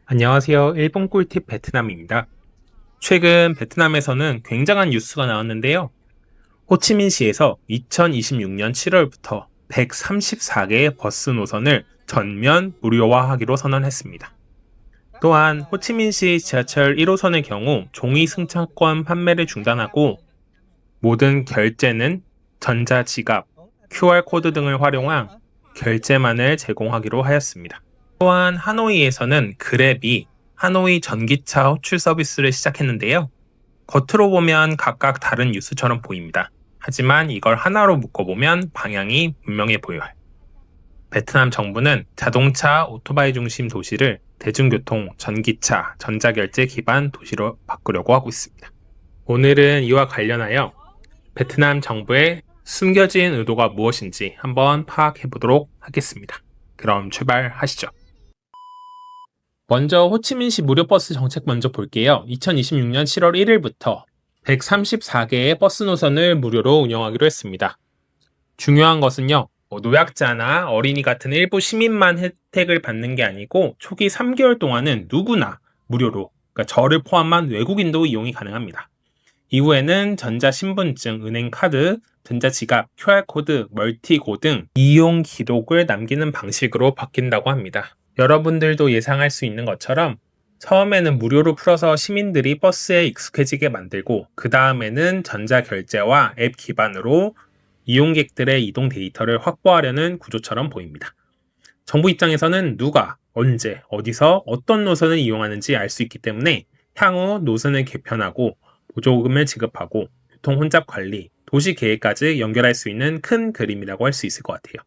안녕하세요. 일본 꿀팁 베트남입니다. 최근 베트남에서는 굉장한 뉴스가 나왔는데요. 호치민시에서 2026년 7월부터 134개의 버스 노선을 전면 무료화하기로 선언했습니다. 또한 호치민시 지하철 1호선의 경우 종이 승차권 판매를 중단하고 모든 결제는 전자지갑, QR코드 등을 활용한 결제만을 제공하기로 하였습니다. 또한 하노이에서는 그랩이 하노이 전기차 호출 서비스를 시작했는데요. 겉으로 보면 각각 다른 뉴스처럼 보입니다. 하지만 이걸 하나로 묶어보면 방향이 분명해 보여요. 베트남 정부는 자동차, 오토바이 중심 도시를 대중교통, 전기차, 전자결제 기반 도시로 바꾸려고 하고 있습니다. 오늘은 이와 관련하여 베트남 정부의 숨겨진 의도가 무엇인지 한번 파악해 보도록 하겠습니다. 그럼 출발하시죠. 먼저 호치민시 무료버스 정책 먼저 볼게요. 2026년 7월 1일부터 134개의 버스 노선을 무료로 운영하기로 했습니다. 중요한 것은요, 노약자나 어린이 같은 일부 시민만 혜택을 받는 게 아니고 초기 3개월 동안은 누구나 무료로, 그러니까 저를 포함한 외국인도 이용이 가능합니다. 이후에는 전자신분증, 은행카드, 전자지갑, QR코드, 멀티고 등 이용 기록을 남기는 방식으로 바뀐다고 합니다. 여러분들도 예상할 수 있는 것처럼 처음에는 무료로 풀어서 시민들이 버스에 익숙해지게 만들고 그 다음에는 전자결제와 앱 기반으로 이용객들의 이동 데이터를 확보하려는 구조처럼 보입니다. 정부 입장에서는 누가, 언제, 어디서 어떤 노선을 이용하는지 알 수 있기 때문에 향후 노선을 개편하고 보조금을 지급하고 교통 혼잡 관리, 도시 계획까지 연결할 수 있는 큰 그림이라고 할 수 있을 것 같아요.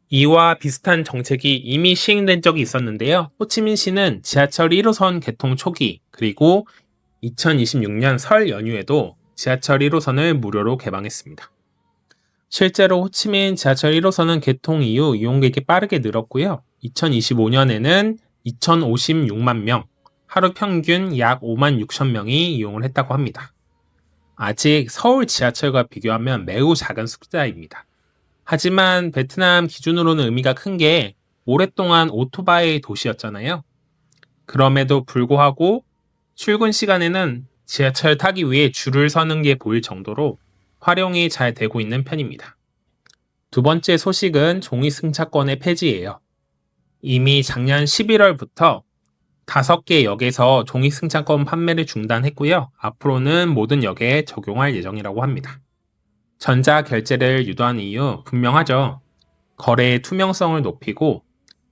이와 비슷한 정책이 이미 시행된 적이 있었는데요. 호치민시는 지하철 1호선 개통 초기 그리고 2026년 설 연휴에도 지하철 1호선을 무료로 개방했습니다. 실제로 호치민 지하철 1호선은 개통 이후 이용객이 빠르게 늘었고요. 2025년에는 2,056만 명, 하루 평균 약 5만 6천 명이 이용을 했다고 합니다. 아직 서울 지하철과 비교하면 매우 작은 숫자입니다. 하지만 베트남 기준으로는 의미가 큰 게 오랫동안 오토바이 도시였잖아요. 그럼에도 불구하고 출근 시간에는 지하철 타기 위해 줄을 서는 게 보일 정도로 활용이 잘 되고 있는 편입니다. 두 번째 소식은 종이 승차권의 폐지예요. 이미 작년 11월부터 5개 역에서 종이 승차권 판매를 중단했고요. 앞으로는 모든 역에 적용할 예정이라고 합니다. 전자결제를 유도한 이유 분명하죠. 거래의 투명성을 높이고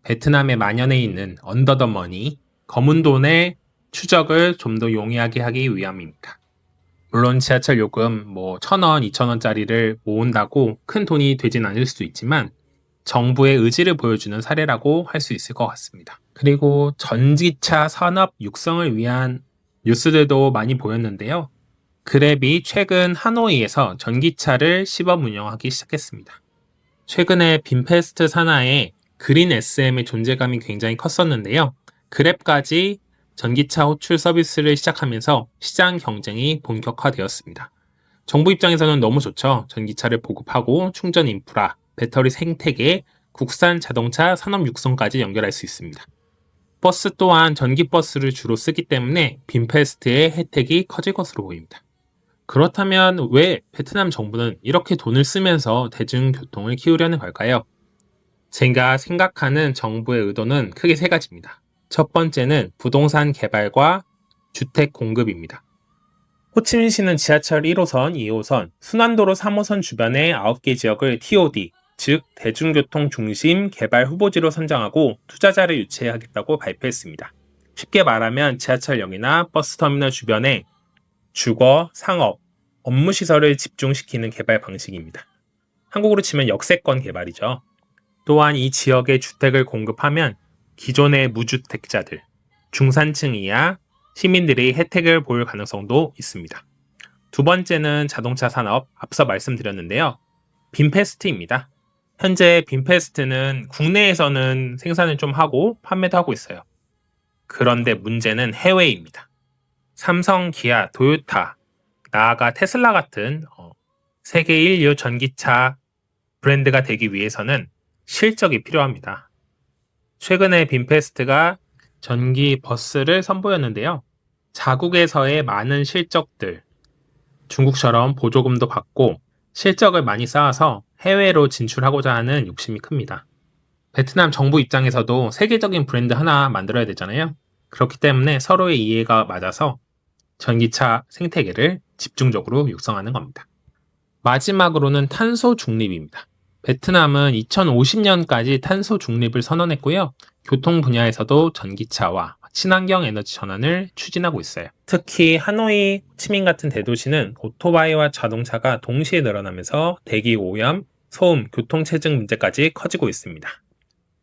베트남에 만연해 있는 언더 더 머니, 검은 돈의 추적을 좀 더 용이하게 하기 위함입니다. 물론 지하철 요금 1,000원, 2,000원짜리를 모은다고 큰 돈이 되진 않을 수도 있지만 정부의 의지를 보여주는 사례라고 할 수 있을 것 같습니다. 그리고 전기차 산업 육성을 위한 뉴스들도 많이 보였는데요. 그랩이 최근 하노이에서 전기차를 시범 운영하기 시작했습니다. 최근에 빈페스트 산하에 그린 SM의 존재감이 굉장히 컸었는데요. 그랩까지 전기차 호출 서비스를 시작하면서 시장 경쟁이 본격화되었습니다. 정부 입장에서는 너무 좋죠. 전기차를 보급하고 충전 인프라, 배터리 생태계, 국산 자동차 산업 육성까지 연결할 수 있습니다. 버스 또한 전기버스를 주로 쓰기 때문에 빈페스트의 혜택이 커질 것으로 보입니다. 그렇다면 왜 베트남 정부는 이렇게 돈을 쓰면서 대중교통을 키우려는 걸까요? 제가 생각하는 정부의 의도는 크게 세 가지입니다. 첫 번째는 부동산 개발과 주택 공급입니다. 호치민시는 지하철 1호선, 2호선, 순환도로 3호선 주변의 9개 지역을 TOD, 즉 대중교통 중심 개발 후보지로 선정하고 투자자를 유치하겠다고 발표했습니다. 쉽게 말하면 지하철역이나 버스터미널 주변에 주거, 상업, 업무시설을 집중시키는 개발 방식입니다. 한국으로 치면 역세권 개발이죠. 또한 이 지역에 주택을 공급하면 기존의 무주택자들, 중산층 이하 시민들이 혜택을 볼 가능성도 있습니다. 두 번째는 자동차 산업, 앞서 말씀드렸는데요. 빈페스트입니다. 현재 빈페스트는 국내에서는 생산을 좀 하고 판매도 하고 있어요. 그런데 문제는 해외입니다. 삼성, 기아, 토요타, 나아가 테슬라 같은 세계 1류 전기차 브랜드가 되기 위해서는 실적이 필요합니다. 최근에 빈페스트가 전기 버스를 선보였는데요. 자국에서의 많은 실적들, 중국처럼 보조금도 받고 실적을 많이 쌓아서 해외로 진출하고자 하는 욕심이 큽니다. 베트남 정부 입장에서도 세계적인 브랜드 하나 만들어야 되잖아요. 그렇기 때문에 서로의 이해가 맞아서 전기차 생태계를 집중적으로 육성하는 겁니다. 마지막으로는 탄소 중립입니다. 베트남은 2050년까지 탄소 중립을 선언했고요. 교통 분야에서도 전기차와 친환경 에너지 전환을 추진하고 있어요. 특히 하노이, 호치민 같은 대도시는 오토바이와 자동차가 동시에 늘어나면서 대기 오염, 소음, 교통체증 문제까지 커지고 있습니다.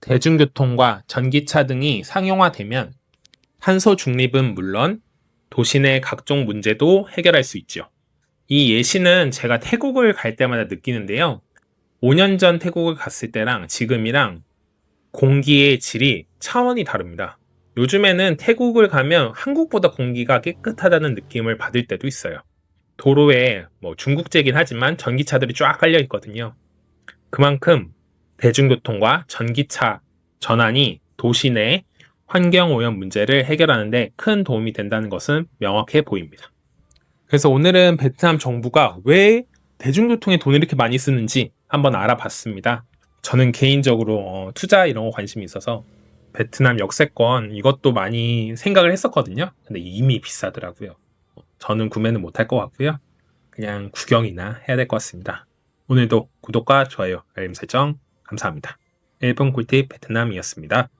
대중교통과 전기차 등이 상용화되면 탄소 중립은 물론 도시 내 각종 문제도 해결할 수 있죠. 이 예시는 제가 태국을 갈 때마다 느끼는데요. 5년 전 태국을 갔을 때랑 지금이랑 공기의 질이 차원이 다릅니다. 요즘에는 태국을 가면 한국보다 공기가 깨끗하다는 느낌을 받을 때도 있어요. 도로에 중국제긴 하지만 전기차들이 쫙 깔려 있거든요. 그만큼 대중교통과 전기차 전환이 도시 내 환경오염 문제를 해결하는 데 큰 도움이 된다는 것은 명확해 보입니다. 그래서 오늘은 베트남 정부가 왜 대중교통에 돈을 이렇게 많이 쓰는지 한번 알아봤습니다. 저는 개인적으로 투자 이런 거 관심이 있어서 베트남 역세권 이것도 많이 생각을 했었거든요. 근데 이미 비싸더라고요. 저는 구매는 못할 것 같고요. 그냥 구경이나 해야 될 것 같습니다. 오늘도 구독과 좋아요, 알림 설정 감사합니다. 일본 꿀팁 베트남이었습니다.